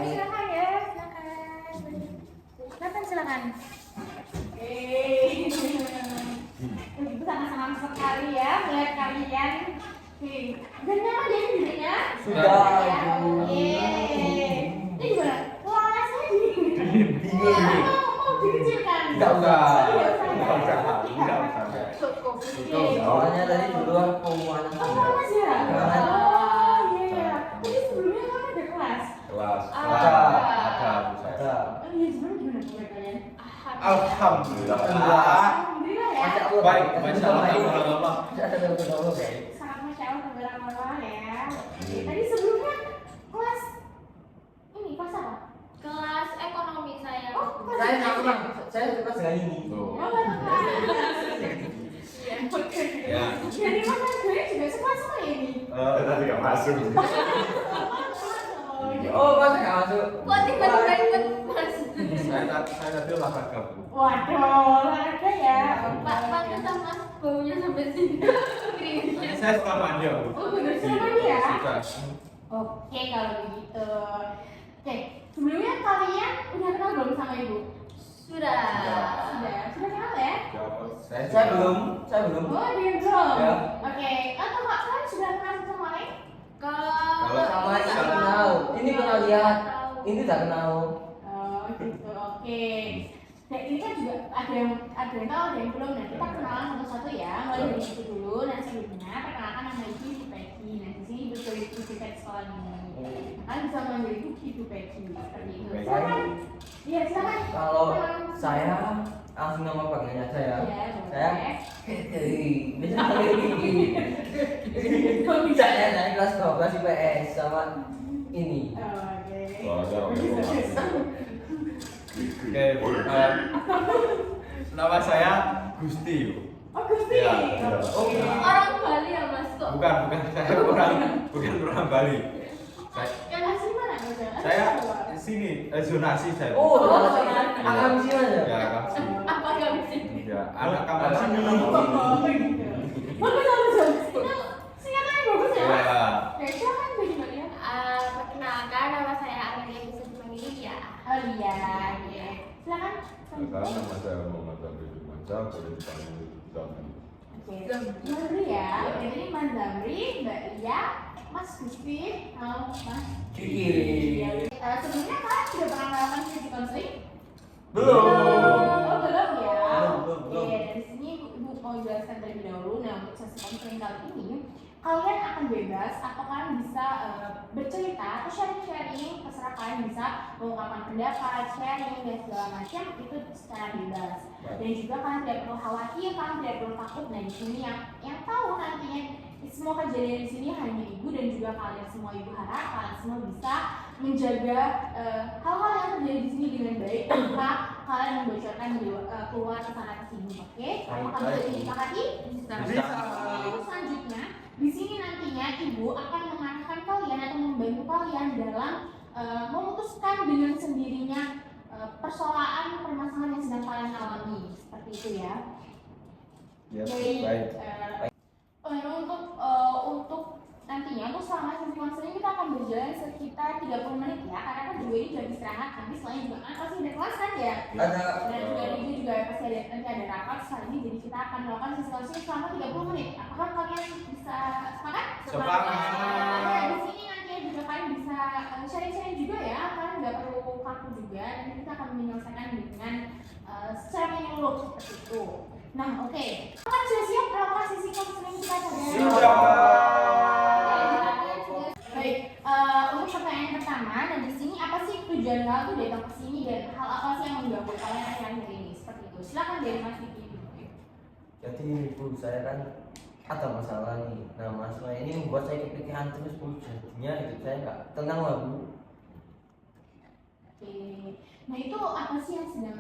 silakan ya, silakan. Begitu sama-sama sekali ya melihat kalian. Dan nyaman ya dirinya? Sudah. Ini gimana? Kelas aja. Mau dikecilkan? Enggak usah. Cukup. Soalnya tadi dulu pengumuman. Kelas ya? Oh iya. Jadi sebelumnya kan ada kelas? Kelas. Ada. Iya sebelumnya gimana kabar kalian? Alhamdulillah. Alhamdulillah ya. Baik, masya Allah. Sangat masya Allah tabarakallah ya. Tadi sebelumnya kelas ini kelas apa? Kelas ekonomi saya. Oh, kelas Saya apa? sama, saya suka dengan ini. Oh, kelas. Ya. Jadi mas gue juga suka sama ini. Tadi nggak masuk. Oh, masa nggak masuk? Kok tiba-tiba ikut mas? Saya tadi olahraga bu. Waduh, olahraga ya. Pak kita mas baunya sampai sini. Keringetnya. Saya suka mandi bu. Oh, bener sama dia. Suka. Oke, kalau begitu. Oke, sebelumnya kalian udah kenal belum sama ibu? Sudah. Sudah kenal ya? Saya belum. Oh, dia belum. Ya. Oke, atau kalian sudah kenal sama lain? Kalau Sama ini nggak kenal. Ini pernah lihat. Ini tak kenal. Oh, gitu. Oke. Nah, ini kan juga ada yang tahu, ada yang belum. Nah, kita kenalan satu-satu ya. Mulai dari situ dulu. Nah, sebelumnya perkenalkan nama ibu Peggy. Nah, di sini betul ibu Peggy sekolah ini. Kalian bisa manggil ibu Peggy seperti itu. Silakan. Iya, silakan. Kalau saya langsung nama panggilannya aja ya. Iya, Saya boleh. bisa panggil Kiki. Saya kelas 12 IPS sama ini. Oke. Oke, nama saya Gusti. Oh, Gusti. Ya, Oke. orang Bali ya mas kok? Bukan saya orang Bali. Yang asli mana? Saya sini zonasi saya. Oh, akan sini aja. Ya, kasih. Apa gak bisa? Ya, anak kamar sini. Oh, begitu. Bagus. Itu singkatannya bagus ya. Ya. Oke, silakan Bagi Maria. Perkenalkan nama saya Amelia, bisa dipanggil Lia. Oh iya. Silakan. Sekarang nama saya Muhammad Zamri Firmansyah, boleh dipanggil Zamri. Oke. Zamri ya. Oke, jadi Mas Zamri, Mbak Lia, Mas Gusti, halo Mas Kiki. Sebelumnya kalian sudah pernah melakukan sesi konseling? Belum. Oh, belum ya. Belum. Oke, dari sini Ibu mau jelaskan terlebih dahulu. Nah, untuk sesi konseling kali ini, kalian akan bebas atau kalian bisa bercerita atau sharing-sharing, terserah kalian bisa mengungkapkan pendapat, sharing dan segala macam itu secara bebas. Dan juga kalian tidak perlu khawatir, kalian tidak perlu takut. Nah, di sini yang tahu nantinya semua kejadian di sini hanya ibu dan juga kalian semua. Ibu harap kalian semua bisa menjaga hal-hal yang terjadi di sini dengan baik tanpa kalian membocorkan keluar ke sana ke sini. Oke? Apakah bisa disepakati? Bisa. Terus selanjutnya di sini nantinya ibu akan mengarahkan kalian atau membantu kalian dalam memutuskan dengan sendirinya permasalahan yang sedang kalian alami seperti itu ya. Ya, Jadi baik. untuk nantinya untuk selama sesi konseling kita akan berjalan sekitar 30 menit ya, karena kan juga ini jam istirahat, nanti setelahnya juga kan pasti ada kelas kan ya. Ada. Dan juga ini juga pasti ada rapat setelah ini, jadi kita akan melakukan sesi konseling selama 30 menit. Apakah kalian bisa sepakat? Sepakat. Nah, di sini nanti juga kalian bisa sharing-sharing juga ya, kalian nggak perlu kaku juga, dan kita akan menyelesaikan dengan secara menyeluruh seperti itu. Nah, oke. Kan sudah siap melakukan sesi konseling kita pada Baik, untuk pertanyaan pertama, dan di sini apa sih tujuan kalian tuh datang ke sini dan hal apa sih yang mengganggu kalian akhir-akhir ini? Seperti itu. Silakan dari Mas Vicky. Jadi ibu saya kan ada masalah nih. Nah, masalah ini membuat saya kepikiran terus bu. Jadinya hidup saya nggak tenang lah bu. Oke. Nah, itu apa sih yang sedang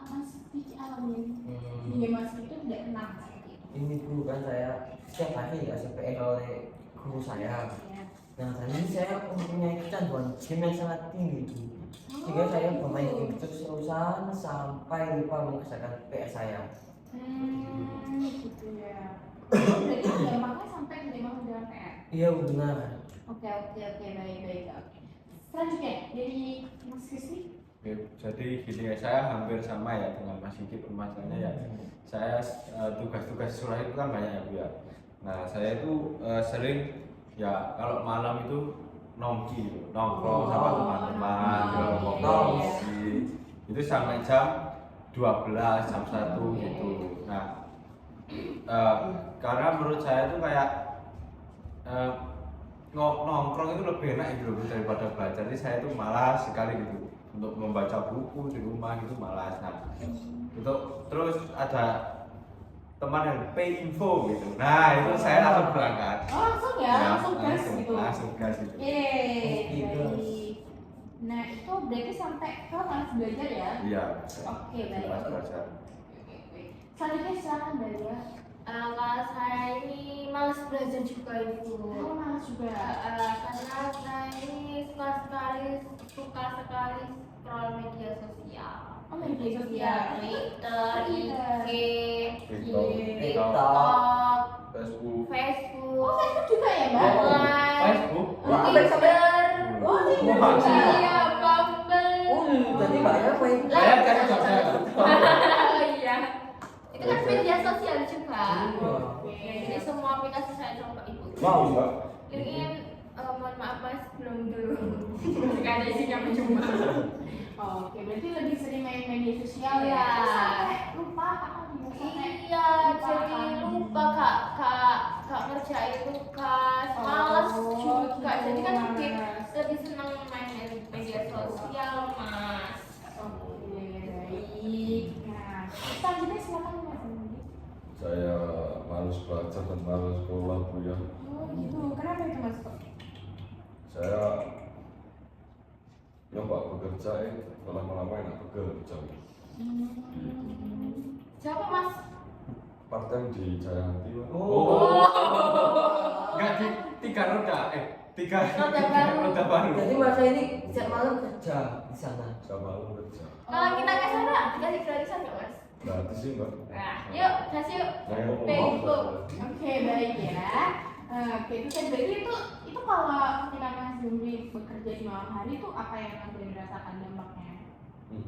Mas Vicky alami? Hingga Mas Vicky itu tidak tenang seperti itu. Ini bu kan saya setiap hari ya CPN oleh guru saya. Ya. Nah, tadi saya mempunyai kecanduan game yang sangat tinggi bu. Sehingga saya bermain game terus-terusan sampai lupa mengerjakan PS saya. Gitu ya. Berarti dampaknya sampai tidak mau menjalankan PR. Iya bu, benar. Oke, baik. Selanjutnya dari Mas Kristi. Oke, jadi gini ya, saya hampir sama ya dengan Mas Kiki permasalahannya ya. Saya tugas-tugas sekolah itu kan banyak ya Bu ya. Nah saya itu sering ya kalau malam itu nongkrong sama teman-teman, ngopi itu sampai jam 12, jam 1 gitu. Nah karena menurut saya itu kayak nongkrong itu lebih enak gitu loh daripada belajar. Jadi saya itu malas sekali gitu untuk membaca buku di rumah gitu, malas. Nah untuk terus ada teman yang pay info gitu. Nah itu saya langsung berangkat. Oh langsung ya, langsung gas gitu. Langsung gas gitu. Baik. Nah itu berarti sampai ke malas belajar ya? Iya. Oke, baik. Malas belajar. Selanjutnya silakan Dalia. Kalau saya ini malas belajar juga Ibu. Oh malas juga. Karena saya ini suka sekali scroll media sosial. Oh media sosial. Twitter, IG, TikTok, TikTok, Facebook. Facebook, Oh Facebook juga ya Mbak? Line, Facebook. Tinder, Oh ini Wah, juga. iya, Bumble. Jadi mbaknya apa itu? Saya kan Jogja. Oh iya. Itu kan media sosial juga. Oke. Jadi semua aplikasi saya coba Ibu. Mau Mbak? LinkedIn, mohon maaf Mas, belum dulu. Jika ada isinya percuma. Oke, berarti lebih sering main media sosial ya? Iya. Terus sampai lupa apa gitu sampai Iya, jadi lupa kak ngerjain tugas, malas juga. Jadi kan lebih senang main media sosial Mas. Oke, baik. Nah, selanjutnya silakan Mas Andi. Saya malas belajar dan malas sekolah Bu ya. Oh gitu, kenapa itu Mas? Saya nyoba bekerja lama-lama enak bekerja. Siapa Mas? Part time di Jayanti. Oh. Enggak di 3 roda, 3 Roda baru. roda baru. Jadi masa ini setiap malam kerja di sana. Saya malu kerja. Kalau kita ke sana dikasih gratisan nggak Mas? Gratis sih Mbak. Nah, yuk, kasih yuk. Ayo, Facebook. Oke, baik ya. Oke, itu kan berarti itu kalau ketika Mas Zumbi bekerja di malam hari itu apa yang Mas Zumbi rasakan dampaknya?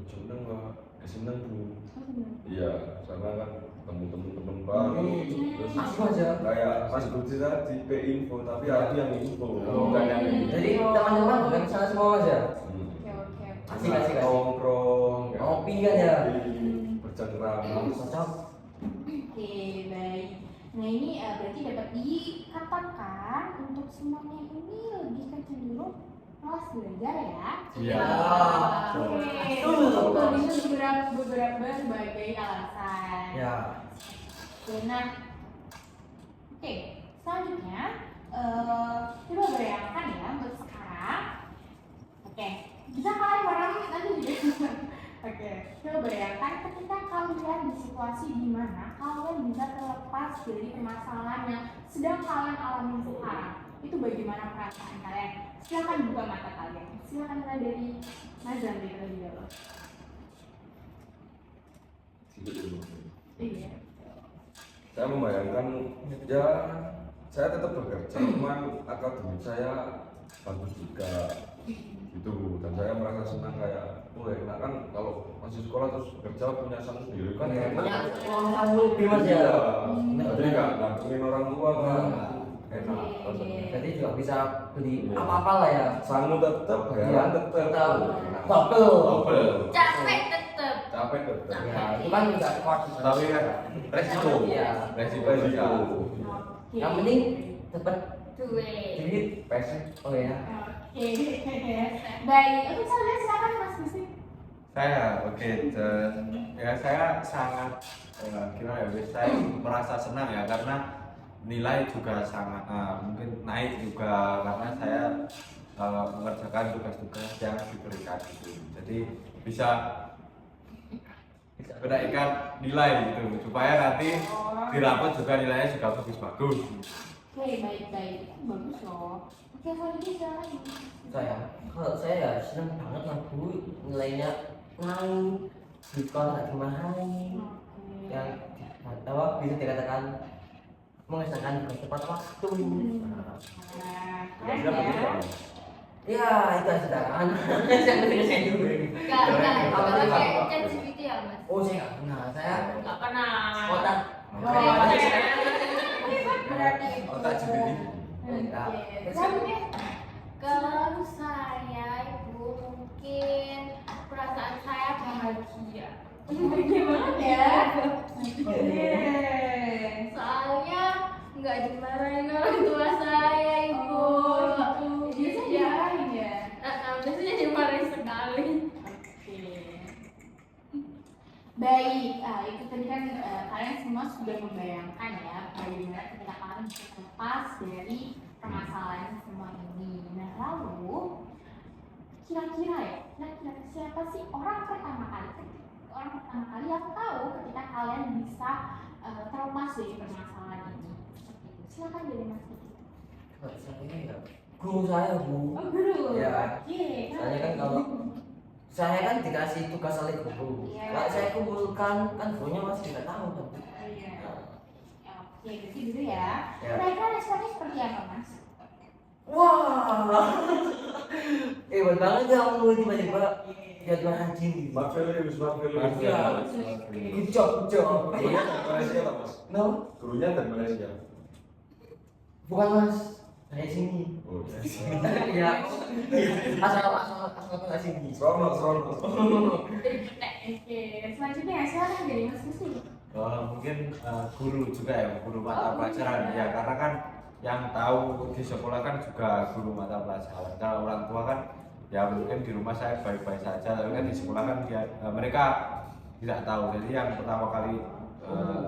Seneng Mbak. Seneng Bu. Oh, sebenarnya. Iya, karena kan ketemu teman-teman baru. Terus Asik aja. kayak Mas Budi tadi pay info, tapi aku yang info. Bukan yang ini. Jadi teman-teman bukan salah semua mas ya? Oke, oke. Asik, asik, asik. Nongkrong, Ngopi kan ya? bercengkrama. Cocok. Oke, baik. Nah ini berarti dapat dikatakan untuk semuanya ini lebih kecenderung malas belajar ya. Iya. Oke. Betul. Itu beberapa berbagai alasan. Ya. Oke, nah, oke. Selanjutnya coba bayangkan ya untuk sekarang. Oke, bisa kalian bareng nanti juga. Oke, coba bayangkan ketika kalian di situasi di mana kalian bisa terlepas dari permasalahan yang sedang kalian alami sekarang. Itu bagaimana perasaan kalian? Silakan buka mata kalian. Silakan mulai dari Mas Zandri terlebih dahulu. Iya. Saya membayangkan ya saya tetap bekerja, cuman akademik saya bagus juga gitu, dan saya merasa senang kayak enak kan kalau masih sekolah terus bekerja punya sang sendiri kan enak. Punya uang kamu lebih mas ya. Jadi nggak ngantungin orang tua kan enak. Jadi juga bisa beli apa-apa lah ya. Sangu tetap, bayaran tetap. Double. Capek tetep. Capek tetap. Ya, itu kan nggak kuat. Tapi kan resiko. Iya. Resiko. Oke. Yang penting dapat Duit. duit passion. Oh ya. Oke. Baik, untuk saya silakan Mas Gusti. Saya oke, ya saya sangat gimana ya, saya merasa senang ya karena nilai juga sangat mungkin naik juga karena saya mengerjakan tugas-tugas yang diberikan itu, jadi bisa menaikkan nilai gitu supaya nanti di rapat juga nilainya juga bagus-bagus. Oke, baik. Bagus loh. Oke, selanjutnya silakan. Kalau saya ya senang banget lah bu, nilainya naik, di sekolah nggak dimarahin, yang apa bisa dikatakan mengerjakan dengan tepat waktu. Nah, Kira-kira begitu, Pak? Ya itu saudara. Saya penting saya dulu ini. Enggak Apa pakai apa? ChatGPT ya mas? Oh saya nggak pernah. Saya Enggak pernah. otak. Berarti itu. Otak GPT. Enggak. Selanjutnya. Kalau saya ibu mungkin perasaan saya bahagia. Gimana ya? Soalnya nggak dimarahin orang tua saya ibu. Oh, gitu. Biasanya Ya. dimarahin ya? Biasanya dimarahin sekali. Oke. Baik, itu tadi kan kalian semua sudah membayangkan ya bagaimana ketika kalian bisa terlepas dari permasalahan semua ini. Nah lalu kira-kira siapa sih orang pertama kali yang tahu ketika kalian bisa terlepas dari permasalahan ini? Seperti itu. Silakan dari Mas Diki. Kalau saya ya guru saya bu. Oh guru. Ya. Oke. Soalnya kan kalau saya kan dikasih tugas oleh guru. Iya. Kalau saya kumpulkan kan gurunya masih tidak tahu kan. Oh, iya. Oke, gitu dulu ya. Ya. Kira-kira responnya seperti apa, Mas? Wah, hebat banget kamu tiba-tiba jadwal haji. Marvelius. Iya. Good job. Gurunya dari Malaysia lah mas. No, Gurunya dari Malaysia. bukan mas, saya sini. Oh iya. Iya, asal dari sini. Serono. Oke, selanjutnya silakan dari Mas Gusti. Mungkin guru juga ya, guru mata pelajaran ya, karena kan yang tahu di sekolah kan juga guru mata pelajaran. Kalau orang tua kan ya mungkin di rumah saya baik-baik saja, tapi kan di sekolah kan mereka tidak tahu. Jadi yang pertama kali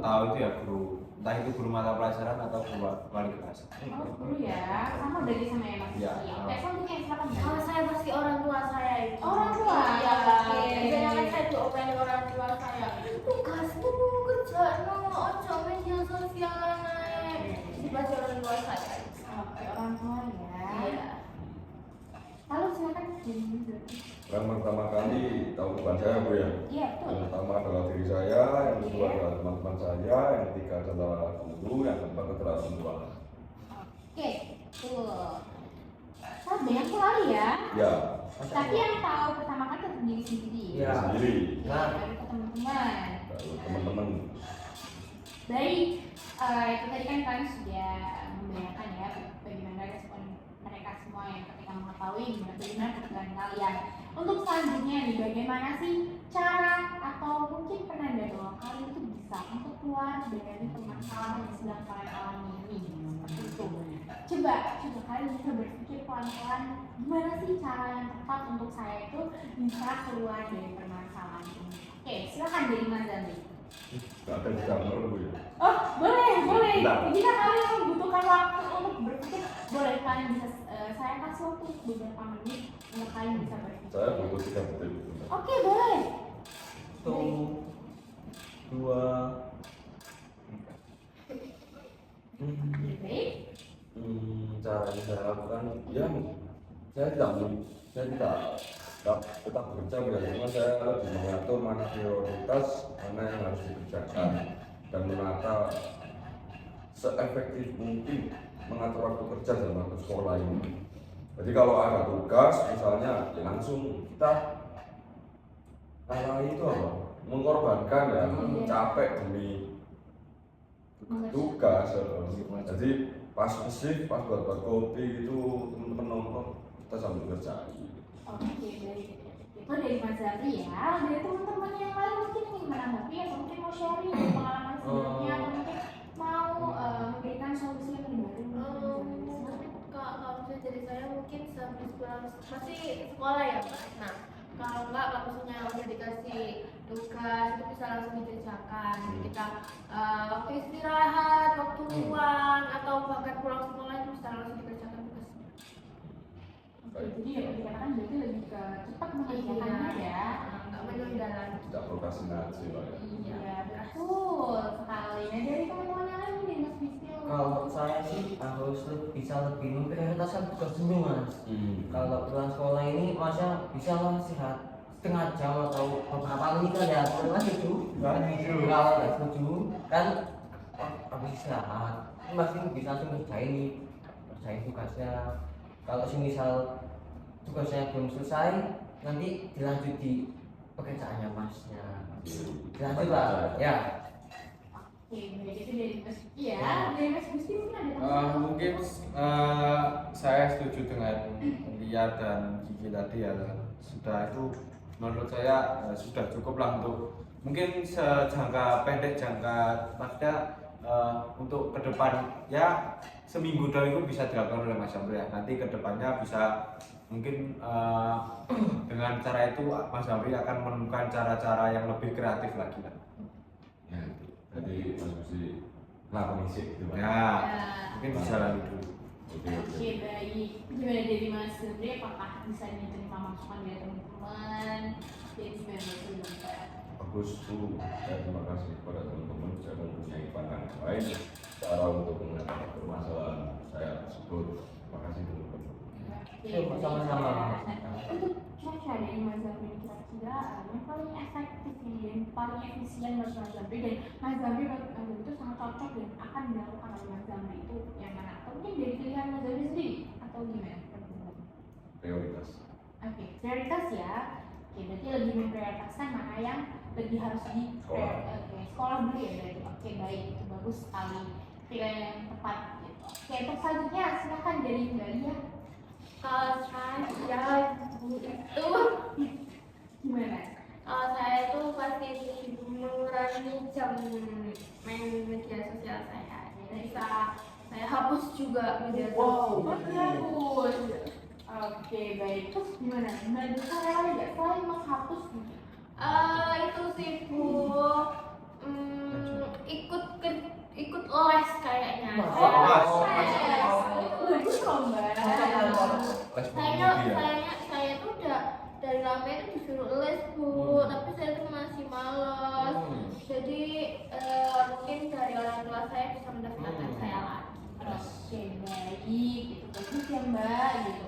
tahu itu ya guru, entah itu guru mata pelajaran atau guru wali kelas. Oh, guru ya. Sama dari sama ya Mas Iya. Gusti. Oke, selanjutnya silakan. Kalau saya pasti orang tua saya itu. Orang tua? Iya. Oke. Biasanya kan saya diomelin orang tua saya. Tugasmu kerja ojo media sosial naik. Itu pasti orang tua saya. Oke, orang tua ya. Iya. Lalu silakan dari Mas Gusti. Yang pertama kali tahu bukan saya bu ya. Iya, Yang betul. pertama adalah diri saya, yang kedua adalah teman-teman saya, yang ketiga adalah guru, yang keempat adalah orang tua. Oke, betul. Saat banyak sekali ya. Ya, Tapi yang tahu pertama kali tetap diri sendiri. Iya. sendiri. Ya, baru ke teman-teman. Lalu teman-teman. Baik, itu tadi kan kalian sudah membayangkan ya bagaimana respon mereka semua yang ketika mengetahui bagaimana kebutuhan kalian. Untuk selanjutnya nih, bagaimana sih cara atau mungkin penanda bahwa kalian itu bisa untuk keluar dari permasalahan yang sedang kalian alami ini? Seperti itu. Coba kalian bisa berpikir pelan-pelan gimana sih cara yang tepat untuk saya itu bisa keluar dari permasalahan ini. Oke, silakan dari Mas Zandi. Gak ada di kamar bu ya. Oh, boleh. Bentar. Jika kalian membutuhkan waktu untuk berpikir, boleh kalian bisa saya kasih waktu beberapa menit untuk kalian bisa berpikir. Saya butuh 3 detik. Oke, boleh. 1, 2, Baik. Cara yang saya lakukan, ya saya tidak tetap bekerja ya, cuma saya lebih mengatur mana prioritas, mana yang harus dikerjakan dan menata seefektif mungkin mengatur waktu kerja dan waktu sekolah ini. Jadi kalau ada tugas misalnya ya langsung kita itu apa? Mengorbankan ya, capek demi tugas. Jadi pas shift, pas buat kopi itu teman-teman nongkrong kita sambil ngerjain. Oke, baik. Itu dari Mas Zari ya. Dari teman-teman yang lain mungkin ingin menanggapi atau mungkin mau sharing pengalaman sebelumnya atau mungkin mau memberikan solusi yang baru. Kalau misalnya dari saya mungkin sehabis pulang masih sekolah ya Pak. Nah kalau enggak kalau misalnya udah dikasih tugas itu bisa langsung dikerjakan. Jadi kita waktu istirahat, waktu luang atau bahkan pulang sekolah itu bisa langsung dikerjakan tugasnya. Oke, jadi dapat dikatakan berarti lebih ke cepat mengerjakannya ya. Nggak menunda lagi. Tidak prokrastinasi lah ya. Iya, betul sekali. Nah dari teman-teman yang lain nih Mas Bistil. kalau saya sih harus bisa lebih memprioritaskan tugas dulu mas. Kalau pulang sekolah ini masnya bisa lah istirahat setengah jam atau beberapa menit kan ya, kalau setuju kalau nggak setuju kan habis istirahat pasti bisa langsung kerjain tugasnya. Kalau misal tugasnya belum selesai, nanti dilanjut di pekerjaannya masnya. Dilanjut lah, ya. Oke, baik, itu dari Mas Gusti ya. Dari Mas Gusti mungkin ada tambahan? Mungkin saya setuju dengan Lia dan Kiki tadi ya. Sudah itu menurut saya sudah cukup lah untuk mungkin sejangka pendek, jangka maksudnya untuk ke depan ya seminggu dua minggu bisa dilakukan oleh Mas Zamri ya. Nanti ke depannya bisa mungkin dengan cara itu Mas Zamri akan menemukan cara-cara yang lebih kreatif lagi lah. Ya, jadi Mas Gusti permisi gitu Pak. Ya, mungkin bisa lagi dulu. Oke, baik. Gimana dari Mas Zamri? Apakah bisa diterima masukan dari teman-teman? Jadi gimana menurut Pak? Bagus Bu, saya terima kasih kepada teman-teman saya mempunyai pandangan lain cara untuk mengatasi permasalahan saya tersebut. Terima kasih teman-teman. Sama-sama. Untuk cara dari Mas Zamri kira-kira yang paling efektif ini dan paling efisien menurut Mas Zamri dan Mas Zamri menurut Mas Zamri itu sangat cocok dan akan dilakukan oleh Mas Zamri itu yang mana? Atau mungkin dari pilihan Mas Zamri sendiri atau gimana? Prioritas. Oke, prioritas ya. Oke, berarti lebih memprioritaskan mana yang lebih harus di sekolah dulu ya berarti. Oke, baik, itu bagus sekali. Pilihan yang tepat gitu. Oke, untuk selanjutnya silakan dari Mbak Lia. Kalau saya itu Gimana? kalau saya itu pasti mengurangi jam main media sosial saya. Jadi bisa saya hapus juga media sosial. Bagus. Oke, baik. Terus gimana? Mbak cara lain nggak selain menghapus gitu? Itu sih Bu, ikut les kayaknya. Bagus loh Mbak. Saya tuh udah dari lama itu disuruh les Bu, tapi saya tuh masih malas. Jadi mungkin dari orang tua saya bisa mendaftarkan saya lagi. Oke, baik. Itu bagus ya Mbak. Gitu.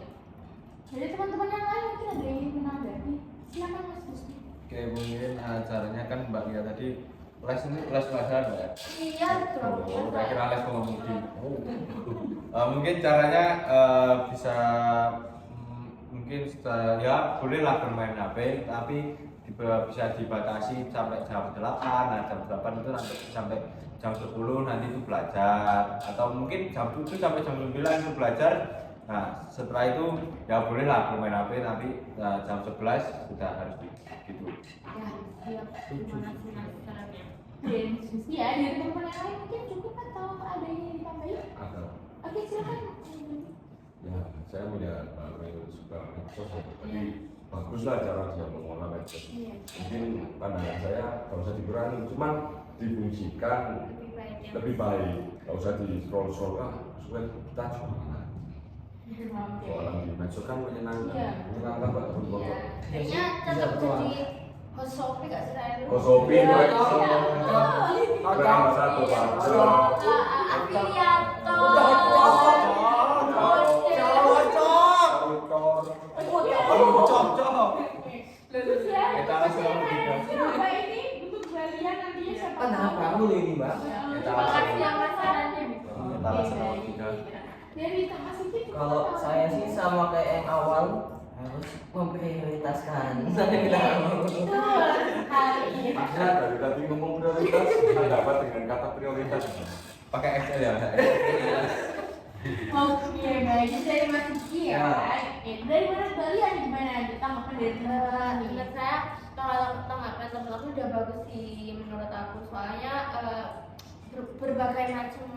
Jadi teman-teman yang lain mungkin ada yang ingin menanggapi. Silakan Mas Gusti. Oke, mungkin caranya kan Mbak Lia tadi les ini les-lesan ya. Iya betul. Saya kira les pengemudi. Mungkin caranya bisa mungkin ya bolehlah bermain HP, tapi bisa dibatasi sampai jam 8. Nah, jam 8 itu nanti sampai jam 10 nanti itu belajar, atau mungkin jam 7 sampai jam 9 itu belajar. Nah, setelah itu ya bolehlah bermain HP, tapi jam 11 sudah harus gitu. Ya, siap. Terima kasih Mas sarannya. Dan Mas Gusti ya, dari teman-teman yang lain mungkin cukup atau ada yang ingin ditambahin? Ada. Oke, silakan. Ya, saya melihat Mel suka medsos ya. Jadi baguslah cara dia mengolah medsos. Iya. Mungkin pandangan saya nggak usah dikurangi, cuman difungsikan lebih baik. Nggak usah di scroll supaya kita jualan. Jualan di medsos kan menyenangkan. Iya. Menyenangkan Pak teman-teman. Iya. Kayaknya tetap jadi host Shopee gak sih saya dulu? Oh, Shopee, Iya. baik. Iya. Brand satu Pak. Afiliator. Terus ya, Kita langsung kenapa ini bentuk galian nantinya siapa Pandangan tahu? baru ini Mbak. Terima kasih ya Mas sarannya. Kita langsung tiga. Dari Mas Uki, Kalau saya sih sama kayak yang awal harus memprioritaskan. Saya bilang. betul sekali. Bisa dari tadi ngomong prioritas, kita dapat dengan kata prioritas. Pakai Excel ya. Oke, baik. Itu dari Mas Uki ya. Ya. Oke, dari mana kalian gimana? Kita makan dari teman-teman nih. Menurut saya kalau tanggapan teman-teman udah bagus sih menurut aku, soalnya berbagai macam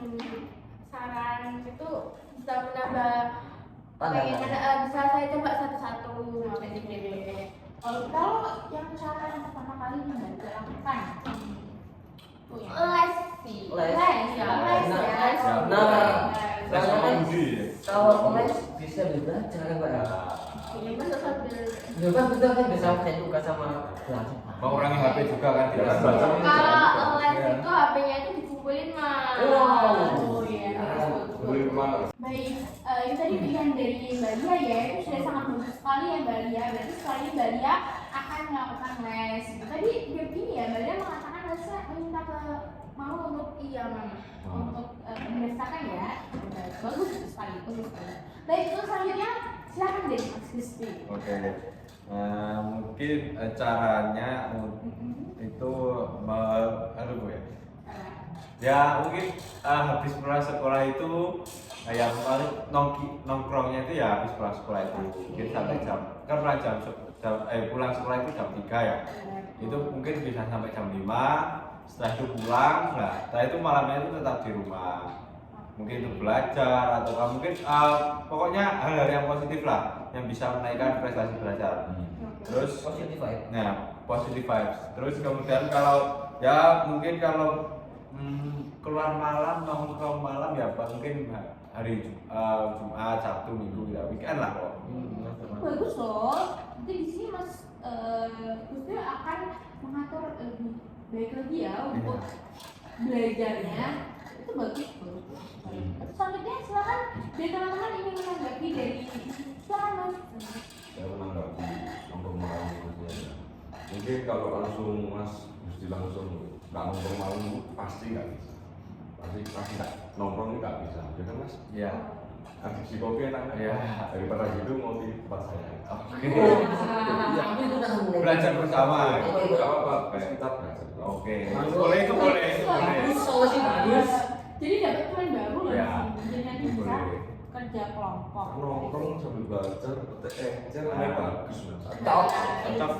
saran itu bisa menambah pengen bisa saya coba satu-satu makanya gitu. Kalau yang cara yang pertama kali nih Mbak dilakukan, tuh ya. Les sih. Les. Ya. Les Nah, ya. nah. Les pengemudi. Kalau les bisa belajar kan Mbak. Ini masa sambil Ya kan betul kan bisa saya juga sama belajar. Mengurangi HP juga kan Ya, tidak baca. kalau les Ya. itu HP-nya itu dikumpulin Mas. Oh iya, betul. Beli mana? Baik, itu tadi pilihan dari Mbak Lia ya, itu sudah sangat bagus sekali ya Mbak Lia. Berarti setelah ini Mbak Lia akan melakukan les. Tadi begini ya, Mbak Lia mengatakan lesnya minta ke mau untuk Mama. untuk mendaftarkan ya. Bagus itu sekali, bagus sekali. Baik, terus selanjutnya Silakan dari Mas Kristi. Oke. Mungkin caranya itu aduh gue ya mungkin habis pulang sekolah itu ya paling nongkrongnya itu ya habis pulang sekolah itu mungkin sampai jam kan pulang sekolah itu jam 3 ya, itu mungkin bisa sampai jam 5. Setelah itu pulang, nah setelah itu malamnya itu tetap di rumah, mungkin itu belajar atau mungkin pokoknya hal-hal yang positif lah yang bisa menaikkan prestasi belajar. Terus Positive vibe. nah positive vibes. Terus kemudian kalau ya mungkin kalau keluar malam, nongkrong malam ya mungkin hari Jumat, Sabtu, Minggu ya weekend lah kok. Bagus loh. Nanti di sini Mas Gusti akan mengatur lebih baik lagi ya untuk belajarnya. Itu bagus tuh. Selanjutnya silakan dari teman-teman ingin menanggapi dari silakan Mas. Saya menanggapi nongkrong malam itu ya. Mungkin kalau langsung Mas Gusti langsung nggak nongkrong malam pasti nggak bisa. Pasti nggak nongkrong nggak bisa, ya kan Mas? Iya. Adiksi kopi enak Iya. daripada gitu mau di tempat saya. Oke. Ya, itu kan Belajar bersama. Itu nggak apa-apa, kita belajar. Oke. Boleh itu boleh. Bagus, solusi bagus. Jadi dapat teman baru loh. Ya. Jadi nanti bisa Boleh. kerja kelompok. Nongkrong sambil belajar, ecer ini bagus Mas. Cocok. Cocok.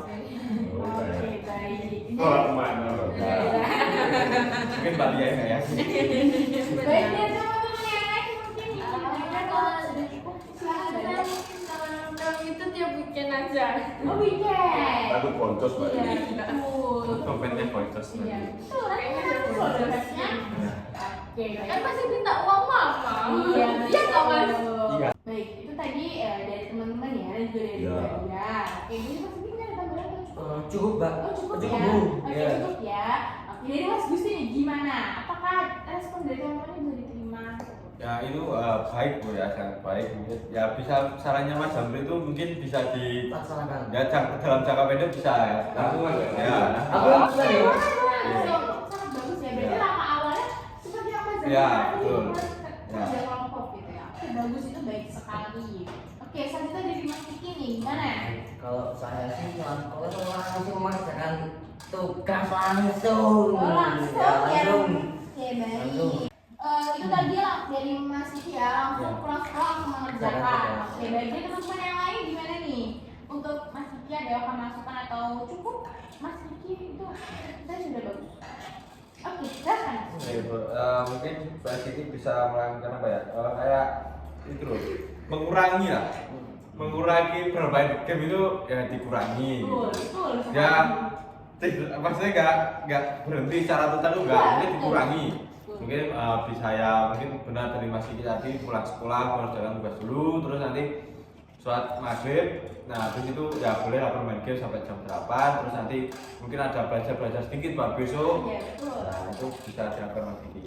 Oke, baik. Kalau kemana? Mungkin Bali ya ya. Baik, dari teman-teman yang lain mungkin Kalau kalau sudah cukup silakan banyak. kalau nongkrong itu tiap weekend aja. Oh, weekend. Aku boncos Mbak Iya, ini. betul. Dompetnya boncos Iya, nanti. betul. Nanti bagus loh dompetnya. Oke, Kan baik. masih minta uang mama. Iya, Iya nggak mas? betul. Iya. Baik, itu tadi dari teman-teman ya, dan juga dari Iya. Mbak. Oke, jadi Mas Gusti ada tambahan atau cukup? Cukup, Mbak. Oh, cukup Cukup, ya. Bu. Oke, Iya. cukup ya. Oke, dari Mas Gusti nih gimana? Apakah respon dari teman-teman bisa diterima? Ya itu baik Bu ya, sangat baik. Mungkin ya bisa sarannya Mas Jamri itu mungkin bisa di Laksanakan. ya dalam jangka pendek bisa ya. Langsung aja. Ya. Aku langsung ya. Sangat bagus ya. Berarti Iya. langkah awalnya seperti apa Zaki Iya, tadi, betul. Mas, kerja kelompok gitu ya. Oke, bagus, itu baik sekali. Oke, selanjutnya dari Mas Kiki nih, gimana? Kalau saya sih kalau langsung mengerjakan tugas langsung. Oh, langsung Ya, ya. langsung. Oke, baik. Langsung. Itu tadi lah dari Mas Kiki ya, langsung Ya. pulang sekolah langsung mengerjakan. Jangan, Oke, baik. Dari teman-teman yang lain gimana nih? Untuk Mas Kiki ada apa masukan atau cukup? Mas Kiki itu kita sudah bagus. Oke, silakan. Oke, Bu. Mungkin Mbak Siti bisa melakukan apa ya? Kayak itu loh, mengurangi lah. Mengurangi bermain game itu ya dikurangi. Betul, betul. Ya, maksudnya nggak berhenti secara total tuh nggak, mungkin dikurangi. Mungkin bisa ya mungkin benar dari Mas Kiki tadi pulang sekolah mengerjakan tugas dulu, terus nanti sholat maghrib. Nah habis itu ya boleh lah bermain game sampai jam 8, terus nanti mungkin ada belajar sedikit buat besok. Iya, betul. Nah itu bisa dilakukan Mas Kiki.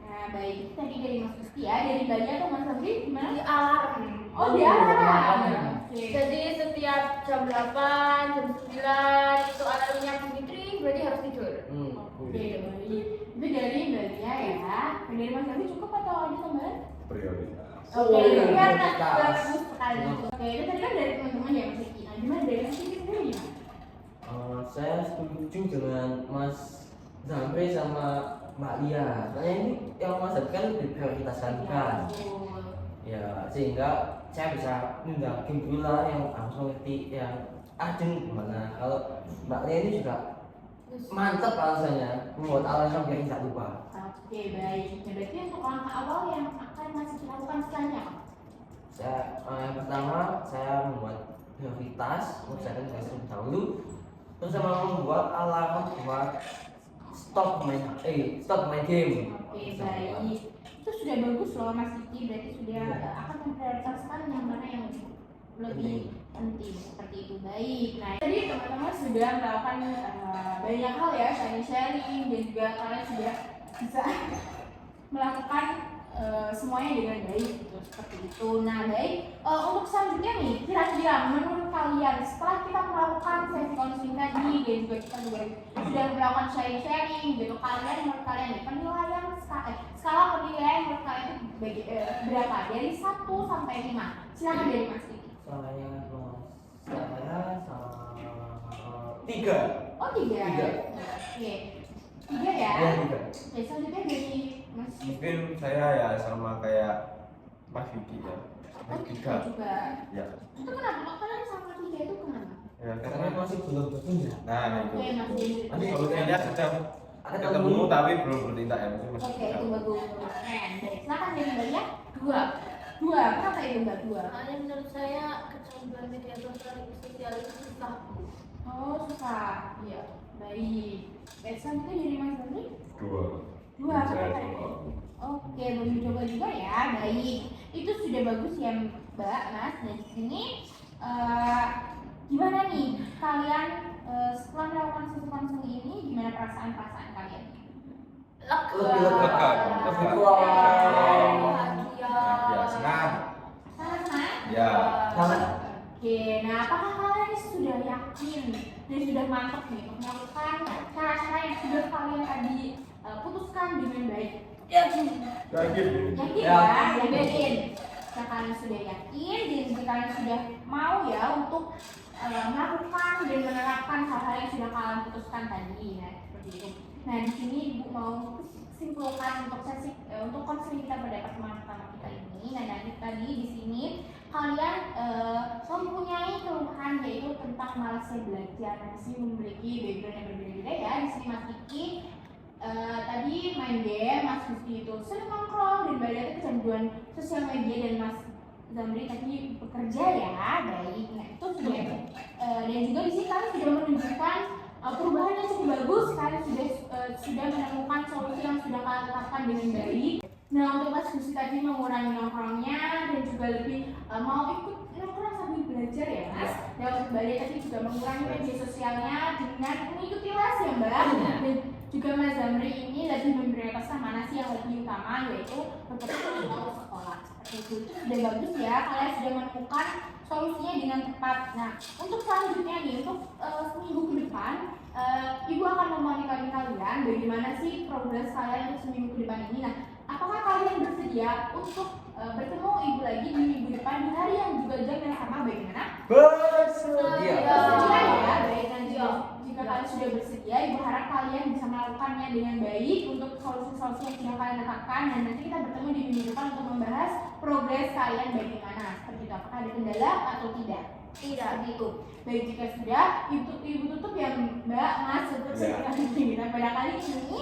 Nah, baik. Itu tadi dari Mas Gusti ya. Dari Bali atau Mas Sabri gimana? Di alarm. Oh, di alarm. Oke. Jadi setiap jam 8, jam 9 itu alarmnya bunyi tring, berarti harus tidur. Oke, baik. Itu dari Bali ya. Dari Mas Sabri cukup atau ada tambahan? Prioritas. Oke, Oh, itu kan prioritas. bagus sekali. Oke, itu tadi kan dari teman-teman ya Mas Kiki. Nah, gimana dari Mas Kiki sendiri gimana? Saya setuju dengan Mas Zamri sama Mbak Lia. Soalnya ini yang Mas Zamri kan diprioritaskan kan. Betul. Ya, sehingga saya bisa nunda game dulu lah yang langsung ngerti yang adem gimana. Kalau Mbak Lia ini juga mantap alasannya membuat alasan biar tidak lupa. Oke, baik. Nah, berarti untuk langkah awal yang akan masih dilakukan setelahnya apa? Yang pertama saya membuat prioritas mengerjakan tugas terlebih dahulu, terus sama membuat alarm buat stop main game. Oke, baik. Itu sudah bagus loh Mas Kiki. Berarti sudah akan memprioritaskan yang mana yang lebih penting seperti itu. Baik. Nah, tadi teman-teman sudah melakukan banyak hal ya, sharing dan juga kalian sudah bisa melakukan semuanya dengan baik gitu, seperti itu. Nah, baik. Untuk selanjutnya nih, kira-kira menurut kalian setelah kita melakukan sesi konseling tadi dan juga kita juga sudah melakukan sharing gitu, kalian menurut kalian nih penilaian skala penilaian menurut kalian itu berapa? Dari 1 sampai 5. Silakan dari Mas Kiki. sama tiga. Oh, tiga. Tiga. Oke. Tiga ya. Ya, tiga. Oke, selanjutnya dari Mas. Mungkin saya ya sama kayak Mas Vicky ya. Oh, Mas tiga juga. Ya. Itu kenapa? Kok kalian sama tiga itu kenapa? Ya Karena karena masih belum bertindak. nah itu. Oke, Mas Dendi. Nanti solusinya sudah Ada ketemu tapi belum bertindak ya maksudnya masih Oke, bisa. itu bagus. Keren. Baik, silakan dari Mbak ya. Dua. Kenapa itu Mbak? Dua. Soalnya menurut saya kecanduan media sosial itu susah. Oh, susah. Iya. Baik. Baik, selanjutnya dari Mas Dendi. Dua. Dua. Saya Kenapa itu? coba. Oke, belum coba juga ya. Baik. Itu sudah bagus ya, Mbak, Mas. Dan di sini gimana nih kalian setelah melakukan susu konsumsi ini, gimana perasaan kalian? Lega. Ya senang. Sangat. Ya. Sangat. Oke, nah apakah kalian sudah yakin dan sudah mantap nih untuk melakukan cara-cara yang sudah kalian tadi putuskan dengan baik? Yakin. Yakin ya, yakin. Jika kalian sudah yakin dan jika kalian sudah mau ya untuk melakukan dan menerapkan hal-hal yang sudah kalian putuskan tadi, nah seperti itu. Nah di sini Ibu mau simpulkan untuk sesi untuk konseling kita pada pertemuan pertama kita ini. Nah nanti tadi di sini kalian mempunyai keluhan yaitu tentang malasnya belajar. Nah di sini memiliki background yang berbeda-beda ya. Di sini Mas Kiki tadi main game, Mas Rizky itu sering nongkrong dan Mbak Dea itu kecanduan sosial media dan Mas Zamri tadi bekerja ya, baik. Nah itu sudah dan juga di sini kalian sudah menunjukkan perubahan yang cukup bagus. Kalian sudah menemukan solusi yang sudah kalian tetapkan dengan baik. Nah untuk Mas Rizky tadi mengurangi nongkrongnya dan juga lebih mau ikut nongkrong sambil belajar ya Mas. Dan untuk Mbak Dea tadi juga mengurangi media sosialnya dengan mengikuti les ya Mbak. Dan juga Mas Zamri ini lebih memprioritaskan mana sih yang lebih utama yaitu bekerja atau sekolah. Seperti itu sudah bagus ya, kalian sudah menemukan solusinya dengan tepat. Nah untuk selanjutnya nih, untuk seminggu ke depan Ibu akan memonitoring kalian bagaimana sih progres kalian untuk seminggu ke depan ini. Nah apakah kalian bersedia untuk bertemu Ibu lagi di minggu depan di hari yang juga jam yang sama, bagaimana? Bersedia. Bersedia ya, baik. Dan jika kalian sudah bersedia, Ibu harap kalian bisa melakukannya dengan baik untuk solusi-solusi yang sudah kalian tetapkan. Dan nanti kita bertemu di minggu depan untuk membahas progres kalian bagaimana. Seperti itu, apakah ada kendala atau tidak? Tidak, itu. Baik, jika sudah, Ibu tutup ya Mbak, Mas, untuk kita pada kali ini.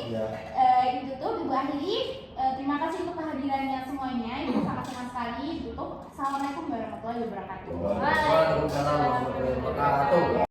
Ibu tutup, Ibu akhiri. Terima kasih untuk kehadirannya semuanya. Ibu sangat senang sekali. Tutup. Assalamualaikum warahmatullahi wabarakatuh. Waalaikumsalam.